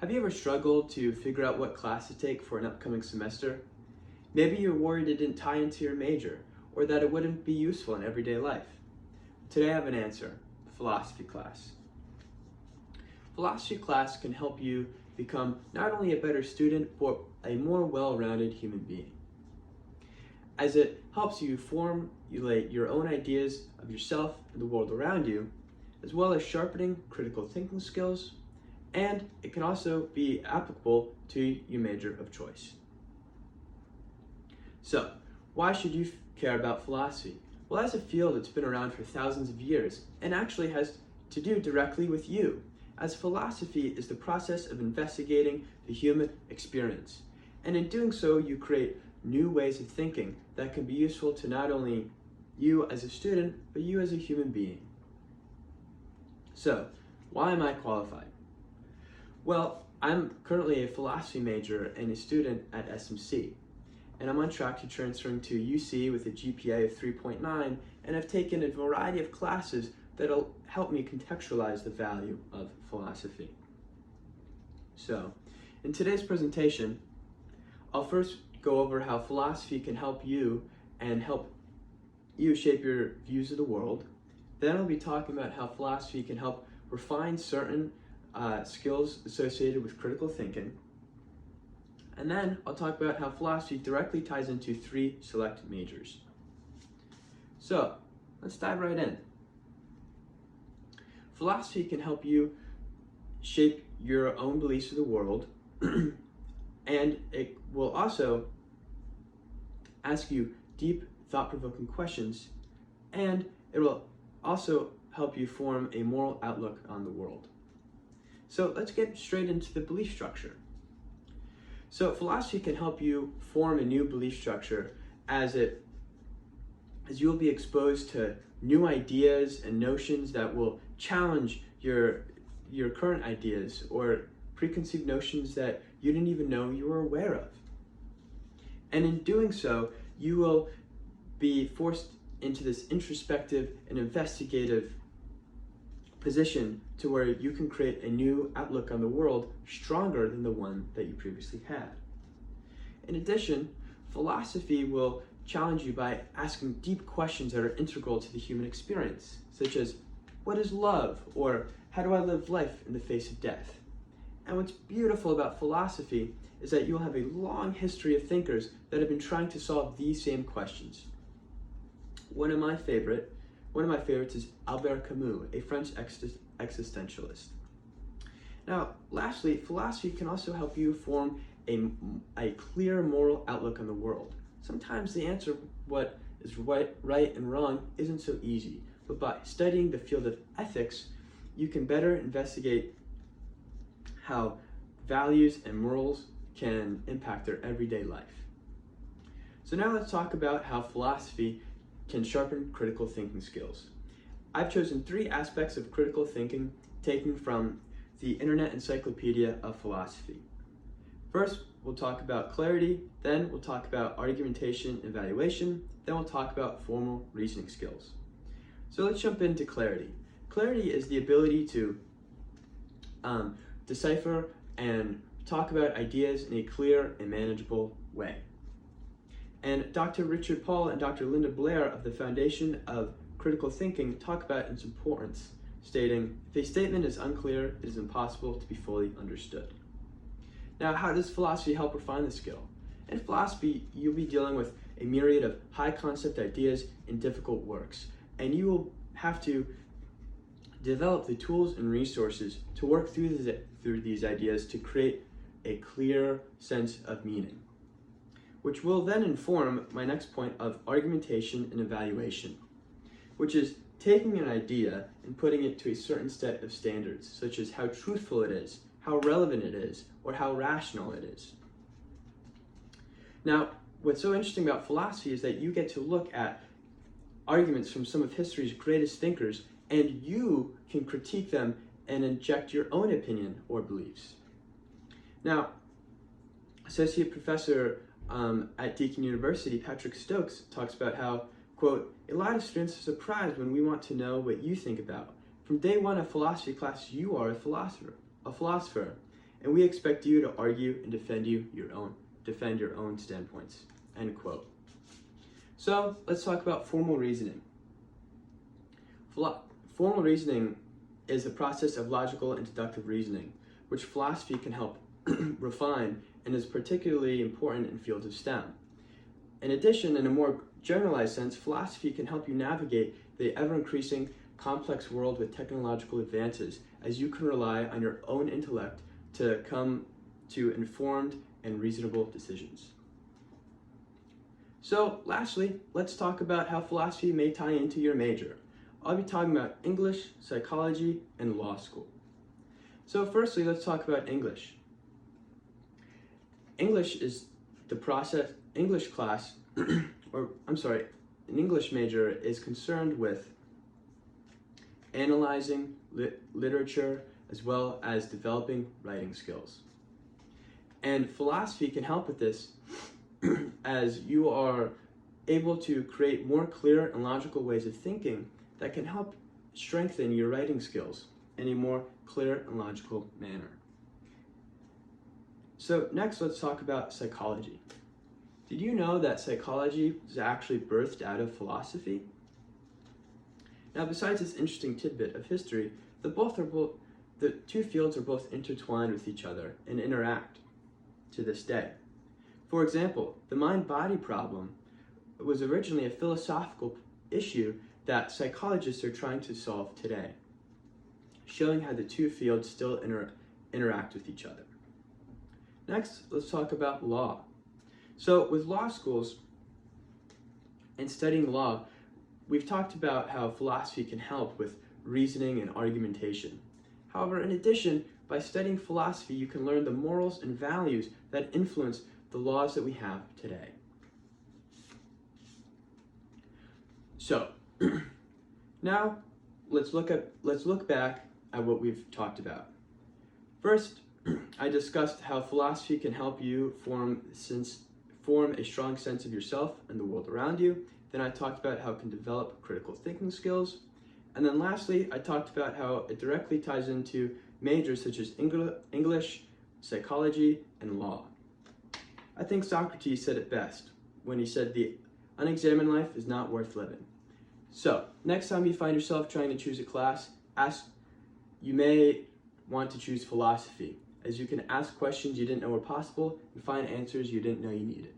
Have you ever struggled to figure out what class to take for an upcoming semester? Maybe you're worried it didn't tie into your major, or that it wouldn't be useful in everyday life. Today I have an answer: philosophy class. Philosophy class can help you become not only a better student, but a more well-rounded human being, as it helps you formulate your own ideas of yourself and the world around you, as well as sharpening critical thinking skills, and it can also be applicable to your major of choice. So, why should you care about philosophy? Well, as a field, it's been around for thousands of years and actually has to do directly with you, as philosophy is the process of investigating the human experience. And in doing so, you create new ways of thinking that can be useful to not only you as a student, but you as a human being. So, why am I qualified? Well, I'm currently a philosophy major and a student at SMC, and I'm on track to transferring to UC with a GPA of 3.9, and I've taken a variety of classes that'll help me contextualize the value of philosophy. So, in today's presentation, I'll first go over how philosophy can help you and help you shape your views of the world. Then I'll be talking about how philosophy can help refine certain skills associated with critical thinking. And then I'll talk about how philosophy directly ties into 3 select majors. So, let's dive right in. Philosophy can help you shape your own beliefs of the world, and it will also ask you deep, thought-provoking questions, and it will also help you form a moral outlook on the world. So let's get straight into the belief structure. So philosophy can help you form a new belief structure as you'll be exposed to new ideas and notions that will challenge your current ideas or preconceived notions that you didn't even know you were aware of. And in doing so, you will be forced into this introspective and investigative position to where you can create a new outlook on the world stronger than the one that you previously had. In addition, philosophy will challenge you by asking deep questions that are integral to the human experience, such as, what is love? Or how do I live life in the face of death? And what's beautiful about philosophy is that you'll have a long history of thinkers that have been trying to solve these same questions. One of my favorites is Albert Camus, a French existentialist. Now, lastly, philosophy can also help you form a clear moral outlook on the world. Sometimes the answer what is right and wrong isn't so easy, but by studying the field of ethics, you can better investigate how values and morals can impact their everyday life. So now let's talk about how philosophy can sharpen critical thinking skills. I've chosen 3 aspects of critical thinking taken from the Internet Encyclopedia of Philosophy. First, we'll talk about clarity, then we'll talk about argumentation and evaluation, then we'll talk about formal reasoning skills. So let's jump into clarity. Clarity is the ability to decipher and talk about ideas in a clear and manageable way. And Dr. Richard Paul and Dr. Linda Blair of the Foundation of Critical Thinking talk about its importance, stating, if a statement is unclear, it is impossible to be fully understood. Now, how does philosophy help refine the skill? In philosophy, you'll be dealing with a myriad of high concept ideas in difficult works, and you will have to develop the tools and resources to work through these ideas to create a clear sense of meaning, which will then inform my next point of argumentation and evaluation, which is taking an idea and putting it to a certain set of standards, such as how truthful it is, how relevant it is, or how rational it is. Now, what's so interesting about philosophy is that you get to look at arguments from some of history's greatest thinkers, and you can critique them and inject your own opinion or beliefs. Now, Associate Professor at Deakin University, Patrick Stokes, talks about how, quote, a lot of students are surprised when we want to know what you think about. From day one of philosophy class, you are a philosopher. and we expect you to argue and defend your own standpoints." End quote. So let's talk about formal reasoning. Formal reasoning is the process of logical and deductive reasoning, which philosophy can help refine and is particularly important in fields of STEM. In addition, in a more generalized sense, philosophy can help you navigate the ever-increasing complex world with technological advances, as you can rely on your own intellect to come to informed and reasonable decisions. So lastly, let's talk about how philosophy may tie into your major. I'll be talking about English, psychology, and law school. So firstly, let's talk about English. English class, an English major is concerned with analyzing literature as well as developing writing skills. And philosophy can help with this as you are able to create more clear and logical ways of thinking that can help strengthen your writing skills in a more clear and logical manner. So next, let's talk about psychology. Did you know that psychology was actually birthed out of philosophy? Now, besides this interesting tidbit of history, the two fields are both intertwined with each other and interact to this day. For example, the mind-body problem was originally a philosophical issue that psychologists are trying to solve today, showing how the two fields still interact with each other. Next, let's talk about law. So with law schools and studying law, we've talked about how philosophy can help with reasoning and argumentation. However, in addition, by studying philosophy, you can learn the morals and values that influence the laws that we have today. So, now let's look back at what we've talked about. First, I discussed how philosophy can help you form a strong sense of yourself and the world around you. Then I talked about how it can develop critical thinking skills. And then lastly, I talked about how it directly ties into majors such as English, psychology, and law. I think Socrates said it best when he said the unexamined life is not worth living. So, next time you find yourself trying to choose a class, you may want to choose philosophy, as you can ask questions you didn't know were possible and find answers you didn't know you needed.